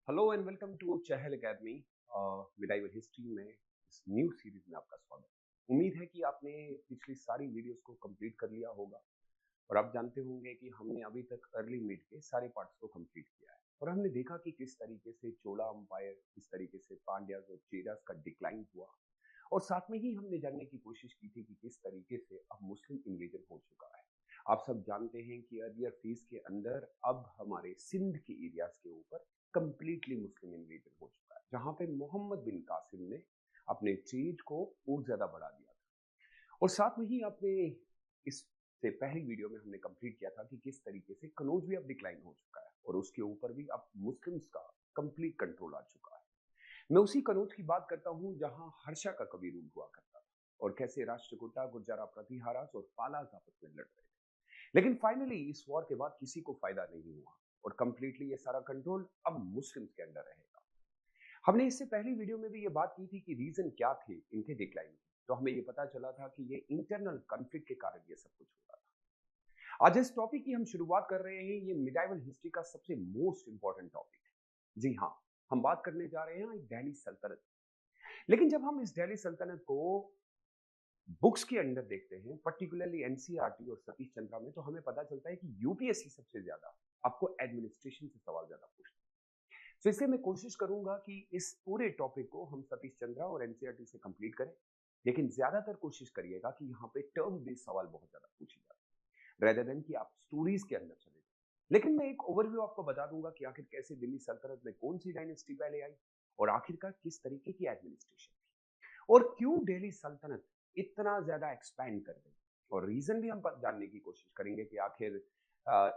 Hello and welcome to Chahal academy. Medieval history में इस new series में आपका स्वागत। उम्मीद है कि आपने पिछली सारी वीडियोस को कंप्लीट कर लिया होगा और आप जानते होंगे कि हमने अभी तक अर्ली मिड के सारे पार्ट्स को कंप्लीट किया है और हमने देखा कि किस तरीके से चोला अंपायर, किस तरीके से पांड्याज और चेरास का डिक्लाइन हुआ और साथ में ही हमने जानने की कोशिश की थी कि किस तरीके से अब मुस्लिम इन्वेजन हो चुका है। आप सब जानते हैं कि अर्लियर फेज के अंदर अब हमारे सिंध के एरियाज के ऊपर कंप्लीटली मुस्लिम इन्वेजन हो चुका है, जहां पे मोहम्मद बिन कासिम ने अपने ट्रेड को और ज्यादा बढ़ा दिया था। और साथ में ही आपने इससे पहली वीडियो में हमने कंप्लीट किया था कि किस तरीके से कनौज भी अब डिक्लाइन हो चुका है और उसके ऊपर भी अब मुस्लिम्स का कंप्लीट कंट्रोल आ चुका है। मैं उसी कनौज की बात करता हूं जहां हर्षा का कभी रूल हुआ करता था और कैसे राष्ट्रकूटा, गुर्जरा प्रतिहारास और पालास आपस में लड़ रहे थे। लेकिन फाइनली इस वॉर के बाद किसी को फायदा नहीं हुआ और कंप्लीटली ये सारा कंट्रोल अब मुस्लिम्स के अंडर रहेगा। हमने इससे पहली वीडियो में भी ये बात की थी कि रीजन क्या थे इनके डिक्लाइन के, तो हमें ये पता चला था कि ये इंटरनल कॉन्फ्लिक्ट के कारण ये सब कुछ हो रहा था। आज इस टॉपिक की हम शुरुआत कर रहे हैं। ये मिडाइवल हिस्ट्री का सबसे मोस्ट इंपॉर्टेंट टॉपिक है। जी हाँ, हम बात करने जा रहे हैं दिल्ली सल्तनत। लेकिन जब हम इस दिल्ली सल्तनत को बुक्स के अंदर देखते हैं, पर्टिकुलरली एनसीईआरटी और सतीश चंद्रा में, तो हमें पता चलता है कि यूपीएससी सबसे ज्यादा आपको एडमिनिस्ट्रेशन से सवाल ज्यादा पूछता है। तो इसलिए मैं कोशिश करूंगा कि इस पूरे टॉपिक को हम सतीश चंद्रा और एनसीईआरटी से कंप्लीट करें, लेकिन ज्यादातर कोशिश करिएगा कि यहाँ पे टर्म बेस्ड सवाल बहुत ज्यादा पूछे जाए रेदर देन कि आप स्टोरीज के अंदर चले जाए। लेकिन मैं एक ओवरव्यू आपको बता दूंगा कि आखिर कैसे दिल्ली सल्तनत में कौन सी डायनेस्टी पहले आई और आखिरकार किस तरीके की एडमिनिस्ट्रेशन थी और क्यों दिल्ली सल्तनत इतना ज्यादा एक्सपैंड कर गई। और रीजन भी हम जानने की कोशिश करेंगे कि आखिर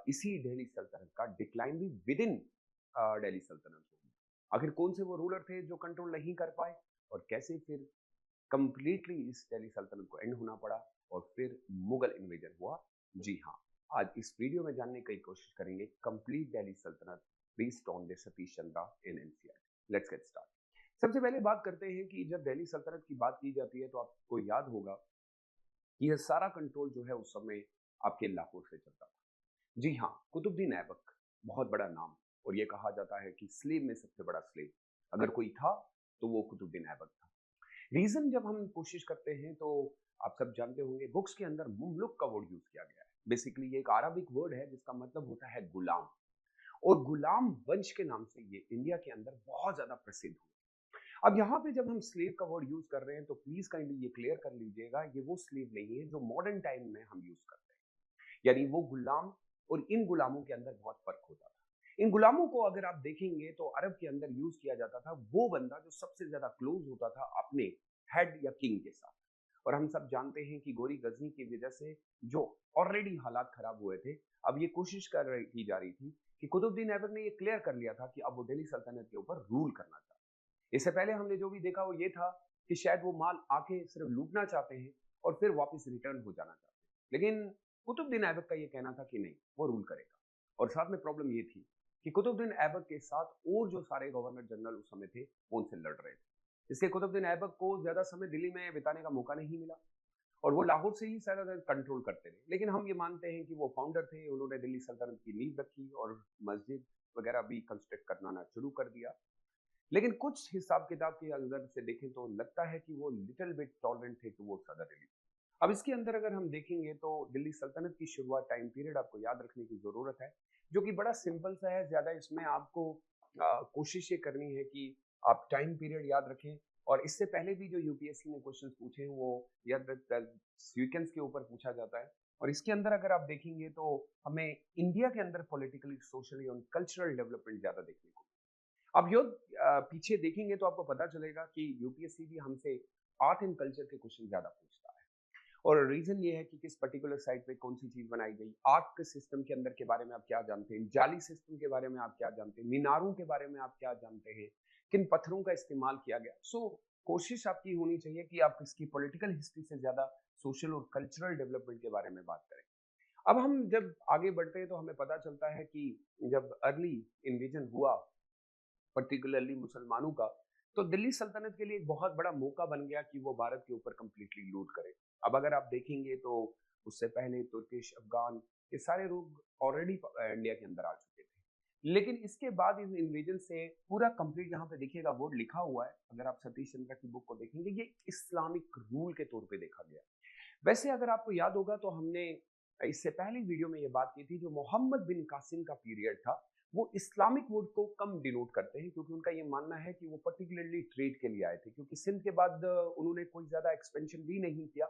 इसी दिल्ली सल्तनत का डिक्लाइन भी विद इन दिल्ली सल्तनत होगी। आखिर कौन से वो रूलर थे जो कंट्रोल नहीं कर पाए और कैसे फिर कंप्लीटली इस दिल्ली सल्तनत को एंड होना पड़ा और फिर मुगल इन्वेजन हुआ। जी हाँ, आज इस वीडियो में जानने की कोशिश करेंगे कंप्लीट दिल्ली सल्तनत based on the Satish Chandra in NCERT. Let's get start. सबसे पहले बात करते हैं कि जब दिल्ली सल्तनत की बात की जाती है तो आपको याद होगा कि यह सारा कंट्रोल जो है उस समय आपके लाहौर से चलता था। जी हाँ, कुतुबुद्दीन ऐबक बहुत बड़ा नाम और ये कहा जाता है कि स्लेव में सबसे बड़ा स्लेव अगर कोई था तो वो कुतुबुद्दीन ऐबक था। रीजन जब हम कोशिश करते हैं तो आप सब जानते होंगे बुक्स के अंदर मुमलुक का वर्ड यूज किया गया है। बेसिकली ये एक अरबिक वर्ड है जिसका मतलब होता है गुलाम, और गुलाम वंश के नाम से ये इंडिया के अंदर बहुत ज्यादा प्रसिद्ध हुआ। अब यहाँ पे जब हम स्लेव का वर्ड यूज कर रहे हैं तो प्लीज काइंडली ये क्लियर कर लीजिएगा, ये वो स्लेव नहीं है जो मॉडर्न टाइम में हम यूज करते हैं। यानी वो गुलाम और इन गुलामों के अंदर बहुत फर्क होता था। इन गुलामों को अगर आप देखेंगे तो अरब के अंदर यूज किया जाता था वो बंदा जो सबसे ज्यादा क्लोज होता था अपने हेड या किंग के साथ। और हम सब जानते हैं कि गोरी गजनी की वजह से जो ऑलरेडी हालात खराब हुए थे, अब ये कोशिश की जा रही थी कि कुतुबुद्दीन ऐबक ने ये क्लियर कर लिया था कि अब वो दिल्ली सल्तनत के ऊपर रूल करना चाहते हैं। इससे पहले हमने जो भी देखा वो ये था कि शायद वो माल आके सिर्फ लूटना चाहते हैं और फिर वापस रिटर्न हो जाना चाहते हैं। लेकिन कुतुबुद्दीन ऐबक का ये कहना था कि नहीं, वो रूल करेगा। और साथ में प्रॉब्लम ये थी कि कुतुबुद्दीन ऐबक के साथ और जो सारे गवर्नर जनरल उस समय थे वो उनसे लड़ रहे थे। इसलिए कुतुबुद्दीन ऐबक को ज्यादा समय दिल्ली में बिताने का मौका नहीं मिला और वो लाहौर से ही सारा कंट्रोल करते रहे। लेकिन हम ये मानते हैं कि वो फाउंडर थे, उन्होंने दिल्ली सल्तनत की नींव रखी और मस्जिद वगैरह भी कंस्ट्रक्ट करना शुरू कर दिया। लेकिन कुछ हिसाब किताब के अगर से देखें तो लगता है कि वो लिटिल बिट टॉलरेंट थे टुवर्ड्स अदर रिलीजन। अब इसके अंदर अगर हम देखेंगे तो दिल्ली सल्तनत की शुरुआत टाइम पीरियड आपको याद रखने की जरूरत है, जो कि बड़ा सिंपल सा है। ज्यादा इसमें आपको कोशिश ये करनी है कि आप टाइम पीरियड याद रखें। और इससे पहले भी जो यूपीएससी ने क्वेश्चंस पूछे हैं वो याद सीक्वेंस के ऊपर पूछा जाता है। और इसके अंदर अगर आप देखेंगे तो हमें इंडिया के अंदर पॉलिटिकली, सोशली और कल्चरल डेवलपमेंट ज्यादा देखने को। अब यो पीछे देखेंगे तो आपको पता चलेगा कि यूपीएससी भी हमसे आर्ट एंड कल्चर के क्वेश्चन ज्यादा पूछता है। और रीजन ये है कि किस पर्टिकुलर साइट पे कौन सी चीज बनाई गई, आर्ट के सिस्टम के अंदर के बारे में आप क्या जानते हैं, जाली सिस्टम के बारे में आप क्या जानते हैं, मीनारों के बारे में आप क्या जानते हैं, किन पत्थरों का इस्तेमाल किया गया। कोशिश आपकी होनी चाहिए कि आप इसकी पॉलिटिकल हिस्ट्री से ज्यादा सोशल और कल्चरल डेवलपमेंट के बारे में बात करें। अब हम जब आगे बढ़ते हैं तो हमें पता चलता है कि जब अर्ली इन्वेजन हुआ पर्टिकुलरली मुसलमानों का, तो दिल्ली सल्तनत के लिए एक बहुत बड़ा मौका बन गया कि वो भारत के ऊपर कंप्लीटली लूट करे। अब अगर आप देखेंगे तो उससे पहले तुर्किश, अफगान, ये सारे लोग ऑलरेडी इंडिया के अंदर आ चुके थे। लेकिन इसके बाद इस इन्वेजन से पूरा कंप्लीट यहाँ पे देखिएगा वर्ड लिखा हुआ है, अगर आप सतीश चंद्र की बुक को देखेंगे, ये इस्लामिक रूल के तौर पे देखा गया। वैसे अगर आपको याद होगा तो हमने इससे पहली वीडियो में ये बात की थी, जो मोहम्मद बिन कासिम का पीरियड था वो इस्लामिक वर्ड को कम डिनोट करते हैं, क्योंकि उनका ये मानना है कि वो पर्टिकुलरली ट्रेड के लिए आए थे, क्योंकि सिंध के बाद उन्होंने कोई ज्यादा एक्सपेंशन भी नहीं किया।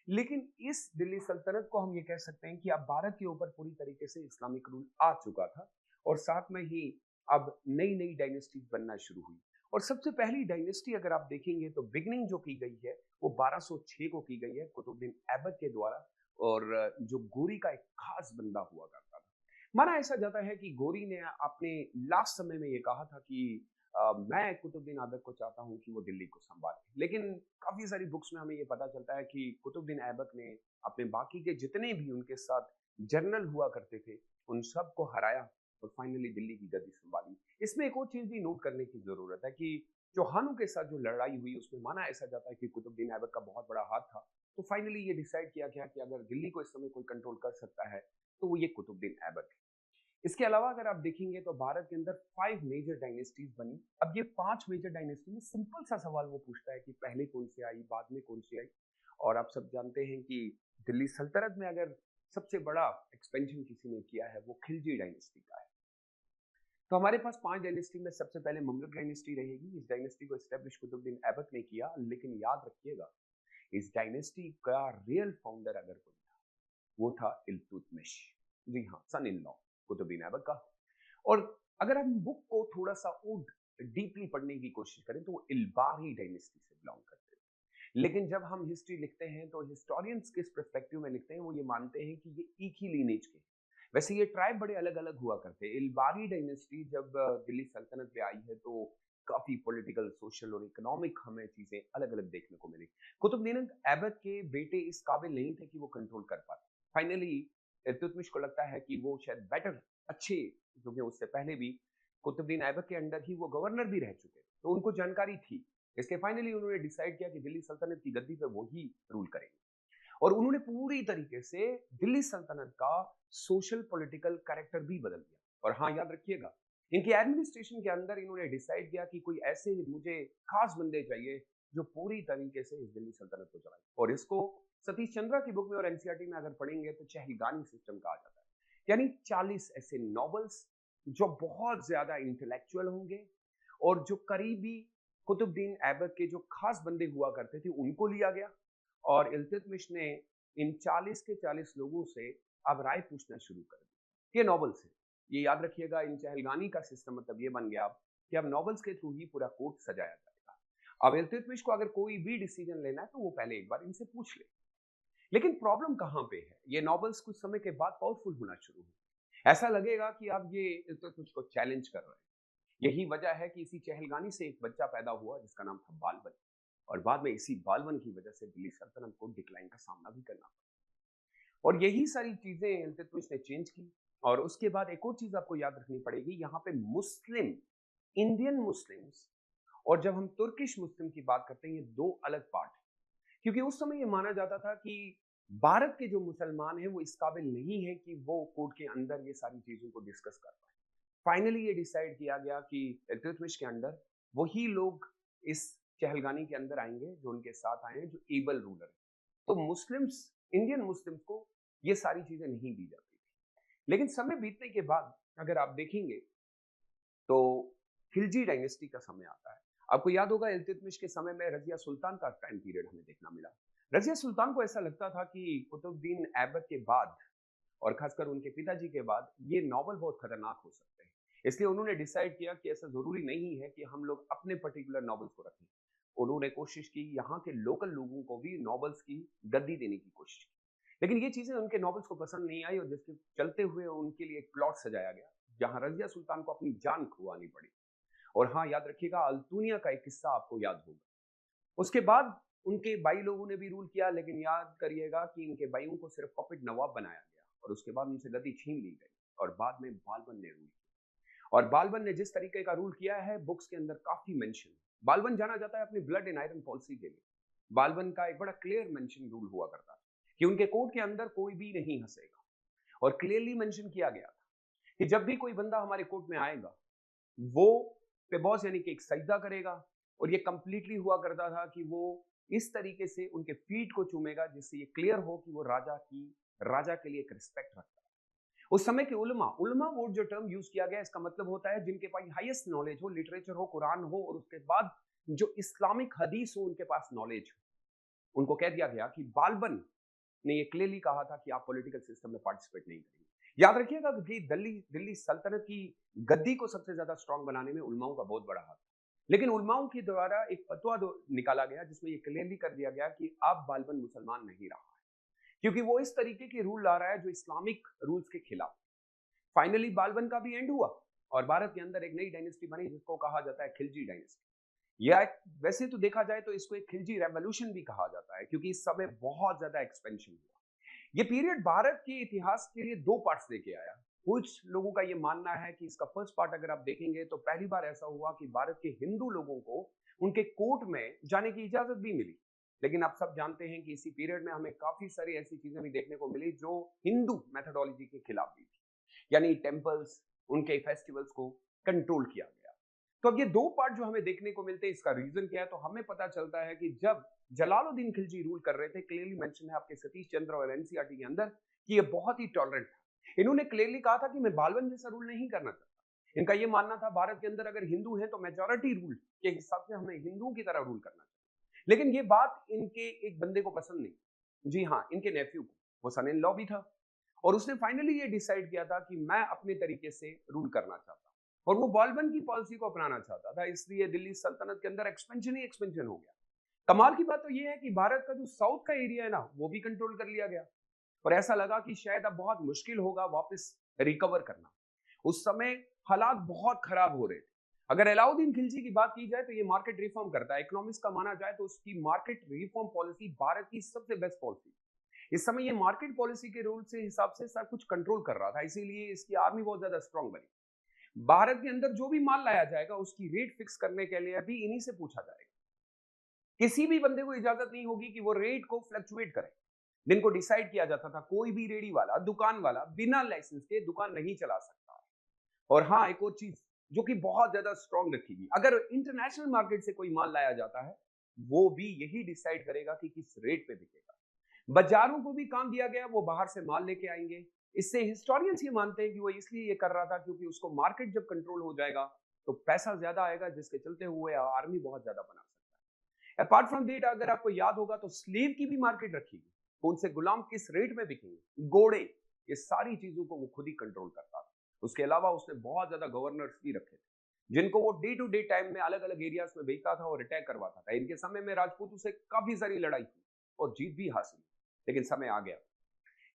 लेकिन इस दिल्ली सल्तनत को हम ये कह सकते हैं कि अब भारत के ऊपर पूरी तरीके से इस्लामिक रूल आ चुका था, और साथ में ही अब नई नई डायनेस्टीज बनना शुरू हुई। और सबसे पहली डायनेस्टी अगर आप देखेंगे तो बिगनिंग जो की गई है वो 1206 को की गई है कुतुबुद्दीन ऐबक के द्वारा, और जो गोरी का एक खास बंदा हुआ करता था। माना ऐसा जाता है कि गोरी ने अपने लास्ट समय में ये कहा था कि मैं कुतुबुद्दीन ऐबक को चाहता हूं कि वो दिल्ली को संभाले, लेकिन काफी सारी बुक्स में हमें ये पता चलता है कि कुतुबुद्दीन ऐबक ने अपने बाकी के जितने भी उनके साथ जनरल हुआ करते थे उन सबको हराया और फाइनली दिल्ली की गद्दी संभाली। इसमें एक और चीज भी नोट करने की जरूरत है कि चौहानों के साथ जो लड़ाई हुई उसमें माना ऐसा जाता है कि कुतुबुद्दीन ऐबक का बहुत बड़ा हाथ था। तो फाइनली ये डिसाइड किया गया कि अगर दिल्ली को इस समय कोई कंट्रोल कर सकता है तो वो ये कुतुबुद्दीन ऐबक है। इसके अलावा अगर आप देखेंगे तो भारत के अंदर 5 मेजर डायनेस्टीज बनी। अब ये 5 मेजर डायनेस्टी में सिंपल सा सवाल वो पूछता है कि पहले कौन सी आई, बाद में कौन सी आई। और आप सब जानते हैं कि दिल्ली सल्तनत में अगर सबसे बड़ा एक्सपेंशन किसी ने किया है वो खिलजी डायनेस्टी का है। तो हमारे पास 5 डायनेस्टी में सबसे पहले ममलुक डायनेस्टी रहेगी। इस डायनेस्टी को एस्टेब्लिश कुतुबुद्दीन ऐबक ने किया, लेकिन याद रखिएगा इस डायनेस्टी का रियल फाउंडर अगर कोई था वो था इल्तुतमिश। जी हाँ, सन इन लॉ कुतुबुद्दीन ऐबक का। और अगर हम बुक को थोड़ा सा और डीपली पढ़ने की कोशिश करें तो वो इल्बारी डायनेस्टी से बिलोंग करते हैं। लेकिन जब हम हिस्ट्री लिखते हैं तो हिस्टोरियंस किस पर्सपेक्टिव में लिखते हैं, वो ये मानते हैं कि ये एक ही लीनेज के। वैसे ये ट्राइब बड़े अलग अलग हुआ करते हैं। इल्बारी डायनेस्टी जब दिल्ली सल्तनत पे आई है तो काफी पॉलिटिकल, सोशल और इकोनॉमिक हमें चीजें अलग अलग देखने को मिली। कुतुबुद्दीन ऐबक के बेटे इस काबिल नहीं थे कि वो कंट्रोल कर पाते। फाइनली इल्तुतमिश को लगता है कि वो शायद बेटर, अच्छे, क्योंकि उससे पहले भी कुतुबुद्दीन ऐबक के अंडर ही वो गवर्नर भी रह चुके, तो उनको जानकारी थी। इसके फाइनली उन्होंने डिसाइड किया कि दिल्ली सल्तनत की गद्दी पे वो ही रूल करेंगे। और उन्होंने पूरी तरीके से दिल्ली सल्तनत का सोशल पॉलिटिकल कैरेक्टर भी बदल दिया। और हाँ, याद रखिएगा इनके एडमिनिस्ट्रेशन के अंदर इन्होंने डिसाइड किया कि कोई ऐसे मुझे खास बंदे चाहिए जो पूरी तरीके से इस दिल्ली सल्तनत को चलाए। और इसको सतीश चंद्रा की बुक में और एनसीईआरटी में अगर पढ़ेंगे तो चहलगानी सिस्टम कहा जाता है। यानी 40 ऐसे नॉवेल्स जो बहुत ज्यादा इंटेलेक्चुअल होंगे और जो करीबी कुतुबुद्दीन ऐबक के जो खास बंदे हुआ करते थे उनको लिया गया। और इल्तुतमिश ने इन 40 के 40 लोगों से अब राय पूछना शुरू कर दी। ये नॉवेल्स है, ये याद रखिएगा। इन चहलगानी का सिस्टम मतलब ये बन गया अब कि अब नॉवेल्स के थ्रू ही पूरा कोर्ट सजाया जाएगा। अब इल्तुतमिश को अगर कोई भी डिसीजन लेना है तो वो पहले एक बार इनसे पूछ ले। लेकिन प्रॉब्लम कहां पे है, ये नॉवेल्स कुछ समय के बाद पावरफुल होना शुरू हुए। ऐसा लगेगा कि अब ये इल्तुतमिश को चैलेंज कर रहे हैं। यही वजह है कि इसी चहलगानी से एक बच्चा पैदा हुआ जिसका नाम था बालबन, और बाद में इसी बालबन की वजह से दिल्ली सल्तनत को डिक्लाइन का सामना भी करना पड़ा। और यही सारी चीजें इल्तुतमिश ने चेंज की। और उसके बाद एक और चीज आपको याद रखनी पड़ेगी, यहाँ पे मुस्लिम, इंडियन मुस्लिम्स और जब हम तुर्किश मुस्लिम की बात करते हैं, ये दो अलग पार्ट है। क्योंकि उस समय ये माना जाता था कि भारत के जो मुसलमान हैं वो इस काबिल नहीं है कि वो कोर्ट के अंदर ये सारी चीजों को डिस्कस कर पाए। फाइनली ये डिसाइड किया गया कि इल्तुतमिश के अंडर वही लोग इस चहलगानी के अंदर आएंगे जो उनके साथ आए हैं, जो एबल रूलर है। तो मुस्लिम्स, इंडियन मुस्लिम्स को ये सारी चीजें नहीं दी जाती थी। लेकिन समय बीतने के बाद अगर आप देखेंगे तो खिलजी डायनेस्टी का समय आता है। आपको याद होगा इल्तुतमिश के समय में रजिया सुल्तान का टाइम पीरियड हमें देखना मिला। रजिया सुल्तान को ऐसा लगता था कि कुतुबुद्दीन ऐबक के बाद और खासकर उनके पिताजी के बाद ये नॉवल बहुत खतरनाक हो सकते हैं। इसलिए उन्होंने डिसाइड किया कि ऐसा जरूरी नहीं है कि हम लोग अपने पर्टिकुलर नॉवेल्स को रखें। उन्होंने कोशिश की यहाँ के लोकल लोगों को भी नॉवेल्स की गद्दी देने की कोशिश की। लेकिन ये चीजें उनके नॉवेल्स को पसंद नहीं आई और जिसके चलते हुए उनके लिए एक प्लॉट सजाया गया जहां रजिया सुल्तान को अपनी जान खुआनी पड़ी। और हाँ, याद रखिएगा अल्तुनिया का एक किस्सा आपको याद होगा। उसके बाद उनके भाई लोगों ने भी रूल किया, लेकिन याद करिएगा कि इनके भाइयों को सिर्फ पपेट नवाब बनाया गया और उसके बाद उनसे गद्दी छीन ली गई और बाद में बालबन ने रूल किया। और बालबन ने जिस तरीके का रूल किया है बुक्स के अंदर काफी मेंशन है। बालबन जाना जाता है अपनी ब्लड एंड आयरन पॉलिसी के लिए। बालबन का एक बड़ा क्लियर मेंशन रूल हुआ करता था कि उनके कोर्ट के अंदर कोई भी नहीं हंसेगा, और क्लियरली मेंशन किया गया था कि जब भी कोई बंदा हमारे कोर्ट में आएगा वो पेबॉस यानी कि एक सजदा करेगा, और ये कंप्लीटली हुआ करता था कि वो इस तरीके से उनके फीट को चूमेगा जिससे ये क्लियर हो कि वो राजा के लिए एक रिस्पेक्ट रखता है। उस समय के उलमा उलमा वर्ड जो टर्म यूज किया गया इसका मतलब होता है जिनके पास हाईएस्ट नॉलेज हो, लिटरेचर हो, कुरान हो, और उसके बाद जो इस्लामिक हदीस हो उनके पास नॉलेज हो। उनको कह दिया गया कि बालबन ने ये क्लियरली कहा था कि आप पॉलिटिकल सिस्टम में पार्टिसिपेट नहीं करेंगे। याद रखिएगा कि दिल्ली सल्तनत की गद्दी को सबसे ज्यादा स्ट्रांग बनाने में उलमाओं का बहुत बड़ा हाथ है, लेकिन उलमाओं के द्वारा एक फतवा निकाला गया जिसमें ये क्लियरली कर दिया गया कि अब बालबन मुसलमान नहीं रहा है, क्योंकि वो इस तरीके के रूल ला रहा है जो इस्लामिक रूल्स के खिलाफ। फाइनली बालबन का भी एंड हुआ और भारत के अंदर एक नई डायनेस्टी बनी जिसको कहा जाता है खिलजी डायनेस्टी। या वैसे तो देखा जाए तो इसको एक खिलजी रेवोल्यूशन भी कहा जाता है, क्योंकि इस समय बहुत ज्यादा एक्सपेंशन हुआ। ये पीरियड भारत के इतिहास के लिए दो पार्ट्स लेके आया। कुछ लोगों का ये मानना है कि इसका फर्स्ट पार्ट अगर आप देखेंगे तो पहली बार ऐसा हुआ कि भारत के हिंदू लोगों को उनके कोर्ट में जाने की इजाजत भी मिली। लेकिन आप सब जानते हैं कि इसी पीरियड में हमें काफी सारी ऐसी चीजें भी देखने को मिली जो हिंदू मेथोडोलॉजी के खिलाफ भी थी, यानी टेम्पल्स, उनके फेस्टिवल्स को कंट्रोल किया गया। तो अब ये दो पार्ट जो हमें देखने को मिलते हैं, इसका रीजन क्या है? तो हमें पता चलता है कि जब जलालुद्दीन खिलजी रूल कर रहे थे, क्लियरली मेंशन है आपके सतीश चंद्र और एनसीईआरटी के अंदर कि ये बहुत ही टॉलरेंट था। इन्होंने क्लियरली कहा था कि मैं बालबन जैसा रूल नहीं करना चाहता। इनका ये मानना था भारत के अंदर अगर हिंदू हैं तो मेजॉरिटी रूल के हिसाब से हमें हिंदुओं की तरह रूल करना चाहिए। लेकिन ये बात इनके एक बंदे को पसंद नहीं, जी हाँ, इनके नेफ्यू को, वो सन इन लॉ भी था, और उसने फाइनली ये डिसाइड किया था कि मैं अपने तरीके से रूल करना चाहता हूं, और वो बालबन की पॉलिसी को अपनाना चाहता था। इसलिए दिल्ली सल्तनत के अंदर एक्सपेंशन ही एक्सपेंशन हो गया। कमाल की बात तो ये है कि भारत का जो साउथ का एरिया है ना वो भी कंट्रोल कर लिया गया, और ऐसा लगा कि शायद अब बहुत मुश्किल होगा वापस रिकवर करना। उस समय हालात बहुत खराब हो रहे थे। अगर अलाउद्दीन खिलजी की बात की जाए तो ये मार्केट रिफॉर्म करता है। इकोनॉमिक्स का माना जाए तो उसकी मार्केट रिफॉर्म पॉलिसी भारत की सबसे बेस्ट पॉलिसी। इस समय ये मार्केट पॉलिसी के रूल से हिसाब से सब कुछ कंट्रोल कर रहा था, इसीलिए इसकी आर्मी बहुत ज्यादा स्ट्रांग बनी। भारत के अंदर जो भी माल लाया जाएगा उसकी रेट फिक्स करने के लिए भी इन्हीं से पूछा जाएगा। किसी भी बंदे को इजाजत नहीं होगी कि वो रेट को फ्लक्चुएट करे। दिन को डिसाइड किया जाता था, कोई भी रेडी वाला, दुकान वाला बिना लाइसेंस के दुकान नहीं चला सकता। और हाँ, एक और चीज जो कि बहुत ज्यादा स्ट्रांग रखेगी, अगर इंटरनेशनल मार्केट से कोई माल लाया जाता है वो भी यही डिसाइड करेगा कि किस रेट पे बिकेगा। बाजारों को भी काम दिया गया, वो बाहर से माल लेके आएंगे। इससे हिस्टोरियंस ये मानते हैं कि वो इसलिए ये कर रहा था क्योंकि उसको मार्केट जब कंट्रोल हो जाएगा तो पैसा ज्यादा आएगा, जिसके चलते हुए आर्मी बहुत ज्यादा बना सकता है। अपार्ट फ्रॉम दैट, अगर आपको याद होगा तो स्लेव की भी मार्केट रखी गई, कौन से गुलाम किस रेट में बिकेंगे, घोड़े, ये सारी चीजों को वो खुद ही कंट्रोल करता था। उसके अलावा उसने बहुत ज्यादा गवर्नर्स भी रखे थे जिनको वो डे टू डे टाइम में अलग अलग एरियाज में भेजता था और अटैक करवाता था। इनके समय में राजपूतों से काफी सारी लड़ाई की और जीत भी हासिल, लेकिन समय आ गया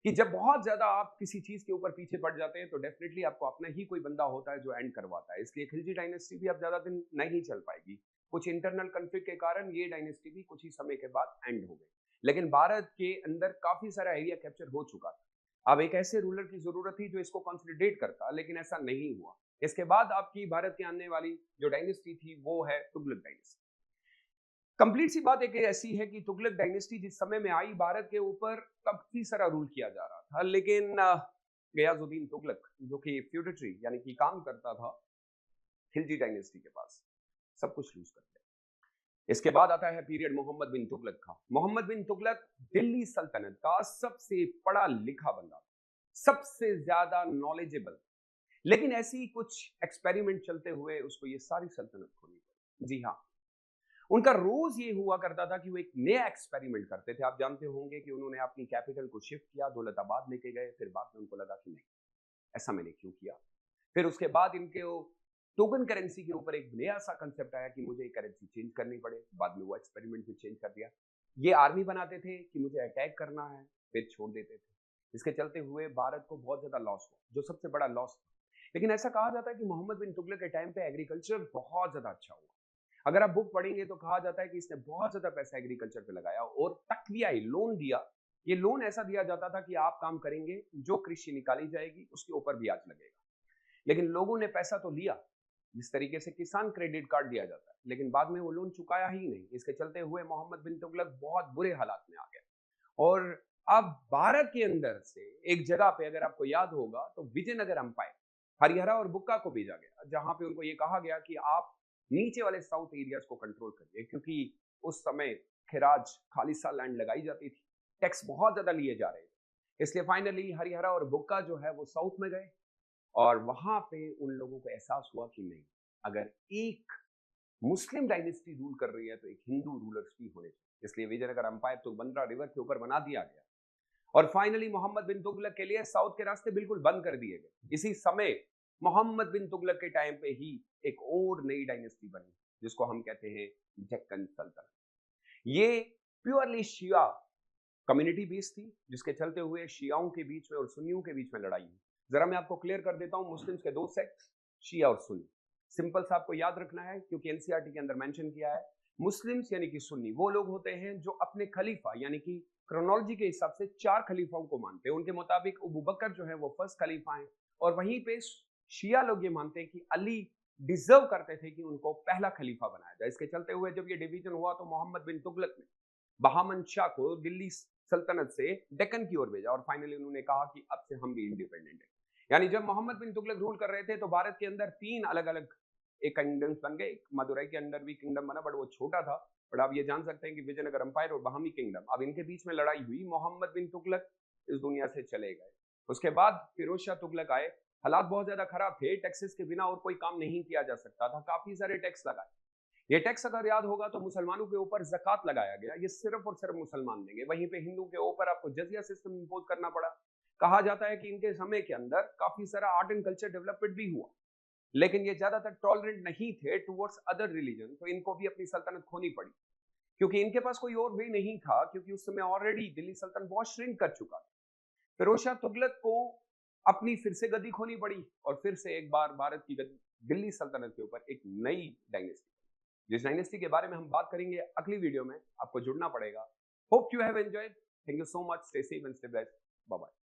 कि जब बहुत ज्यादा आप किसी चीज के ऊपर पीछे पड़ जाते हैं तो डेफिनेटली आपको अपना ही कोई बंदा होता है जो एंड करवाता है। इसलिए खिलजी डायनेस्टी भी अब ज्यादा दिन नहीं चल पाएगी। कुछ इंटरनल कंफ्लिक्ट के कारण ये डायनेस्टी भी कुछ ही समय के बाद एंड हो गई, लेकिन भारत के अंदर काफी सारा एरिया कैप्चर हो चुका था। अब एक ऐसे रूलर की जरूरत थी जो इसको कंसोलिडेट करता, लेकिन ऐसा नहीं हुआ। इसके बाद आपकी भारत के आने वाली जो डायनेस्टी थी वो है तुगलक डायनेस्टी। कंप्लीट सी बात एक ऐसी है कि तुगलक डायनेस्टी जिस समय में आई, भारत के ऊपर काफी सारा रूल किया जा रहा था, लेकिन गयाजुद्दीन तुगलक जो कि फ्यूडेटरी यानी कि काम करता था खिलजी डायनेस्टी के पास, सब कुछ लूज कर दिया। इसके बाद आता है पीरियड मोहम्मद बिन तुगलक का। मोहम्मद बिन तुगलक दिल्ली सल्तनत का सबसे पढ़ा लिखा बंदा, सबसे ज्यादा नॉलेजेबल, लेकिन ऐसे ही कुछ एक्सपेरिमेंट चलते हुए उसको ये सारी सल्तनत खोनी पड़ी। जी हाँ, उनका रोज ये हुआ करता था कि वो एक नया एक्सपेरिमेंट करते थे। आप जानते होंगे कि उन्होंने अपनी कैपिटल को शिफ्ट किया, दौलताबाद लेके गए, फिर बाद में उनको लगा कि नहीं, ऐसा मैंने क्यों किया। फिर उसके बाद इनके टोकन करेंसी के ऊपर एक नया सा कंसेप्ट आया कि मुझे करेंसी चेंज करनी पड़े। बाद में वो एक्सपेरिमेंट भी चेंज कर दिया। ये आर्मी बनाते थे कि मुझे अटैक करना है, फिर छोड़ देते थे। इसके चलते हुए भारत को बहुत ज्यादा लॉस हुआ, जो सबसे बड़ा लॉस था। लेकिन ऐसा कहा जाता है कि मोहम्मद बिन तुगलक के टाइम पे एग्रीकल्चर बहुत ज्यादा अच्छा हुआ। अगर आप बुक पढ़ेंगे तो कहा जाता है कि इसने बहुत ज्यादा पैसा एग्रीकल्चर पे लगाया और तकविया लोन दिया। ये लोन ऐसा दिया जाता था कि आप काम करेंगे, जो कृषि निकाली जाएगी उसके ऊपर ब्याज लगेगा। लेकिन लोगों ने पैसा तो लिया, जिस तरीके से किसान क्रेडिट कार्ड दिया जाता है, लेकिन बाद में वो लोन चुकाया ही नहीं। इसके चलते हुए मोहम्मद बिन तुगलक बहुत बुरे हालात में आ गया। और अब भारत के अंदर से एक जगह पे, अगर आपको याद होगा तो विजयनगर अंपायर, हरिहरा और बुक्का को भेजा गया, जहां पे उनको ये कहा गया कि आप नीचे वाले साउथ एरियाज को कंट्रोल करिए, क्योंकि उस समय खिराज खालिसा लैंड लगाई जाती थी, टैक्स बहुत ज्यादा लिए जा रहे थे। इसलिए फाइनली हरिहरा और बुक्का जो है वो साउथ में गए, और वहां पे उन लोगों को एहसास हुआ कि नहीं, अगर एक मुस्लिम डायनेस्टी रूल कर रही है तो एक हिंदू रूलर्स भी होने चाहिए। इसलिए विजयनगर अंपायर तुगबंद्रा रिवर के ऊपर बना दिया गया, और फाइनली मोहम्मद बिन तुगलक के लिए साउथ के रास्ते बिल्कुल बंद कर दिए गए। इसी समय मोहम्मद बिन तुगलक के टाइम पे ही एक और नई डायनेस्टी बनी, जिसको हम कहते हैं डेक्कन सल्तनत। ये प्योरली शिया कम्युनिटी बेस्ड थी, जिसके चलते हुए शियाओं के बीच में और सुन्नियों के बीच में लड़ाई हुई। जरा मैं आपको क्लियर कर देता हूं, मुस्लिम्स के दो सेक्ट्स, शिया और सुन्नी। सिंपल सा आपको याद रखना है, क्योंकि एनसीईआरटी के अंदर मेंशन किया है, मुस्लिम्स यानी कि सुन्नी वो लोग होते हैं जो अपने खलीफा यानी कि क्रोनोलॉजी के हिसाब से 4 खलीफाओं को मानते हैं। उनके मुताबिक अबू बकर जो है वो फर्स्ट खलीफा हैं, और वहीं पे शिया लोग ये मानते हैं कि अली डिजर्व करते थे कि उनको पहला खलीफा बनाया जाए। इसके चलते हुए जब ये डिवीजन हुआ तो मोहम्मद बिन तुगलक ने बहामन शाह को दिल्ली सल्तनत से डेक्कन की ओर भेजा, और फाइनली उन्होंने कहा कि अब से हम भी इंडिपेंडेंट हैं। यानी जब मोहम्मद बिन तुगलक रूल कर रहे थे तो भारत के अंदर 3 अलग अलग एक किंगडम्स बन गए। एक मदुरई के अंदर भी किंगडम बना, बट वो छोटा था। बट आप ये जान सकते हैं कि विजयनगर अंपायर और बहामी किंगडम, अब इनके बीच में लड़ाई हुई। मोहम्मद बिन तुगलक इस दुनिया से चले गए। उसके बाद फिरोज शाह तुगलक आए। हालात बहुत ज्यादा खराब थे, टैक्सेस के बिना और कोई काम नहीं किया जा सकता था, काफी सारे टैक्स लगाए। ये टैक्स अगर याद होगा तो मुसलमानों के ऊपर ज़कात लगाया गया, ये सिर्फ और सिर्फ मुसलमान देंगे। वहीं पे हिंदू के ऊपर आपको जजिया सिस्टम इंपोज करना पड़ा। कहा जाता है कि इनके समय के अंदर काफी सारा आर्ट एंड कल्चर डेवलपमेंट भी हुआ, लेकिन ये ज्यादातर टॉलरेंट नहीं थे टुवर्ड्स अदर रिलीजन, तो इनको भी अपनी सल्तनत खोनी पड़ी, क्योंकि इनके पास कोई और वे नहीं था, क्योंकि उस समय ऑलरेडी दिल्ली सल्तनत बहुत श्रिंक कर चुका था। फिरोज शाह तुगलक को अपनी फिर से गद्दी खोनी पड़ी, और फिर से एक बार भारत की दिल्ली सल्तनत के ऊपर एक नई डायनेस्टी, जिस डायनेस्टी के बारे में हम बात करेंगे अगली वीडियो में। आपको जुड़ना पड़ेगा। Hope you have enjoyed. Thank you so much. Stay safe and stay blessed. Bye bye.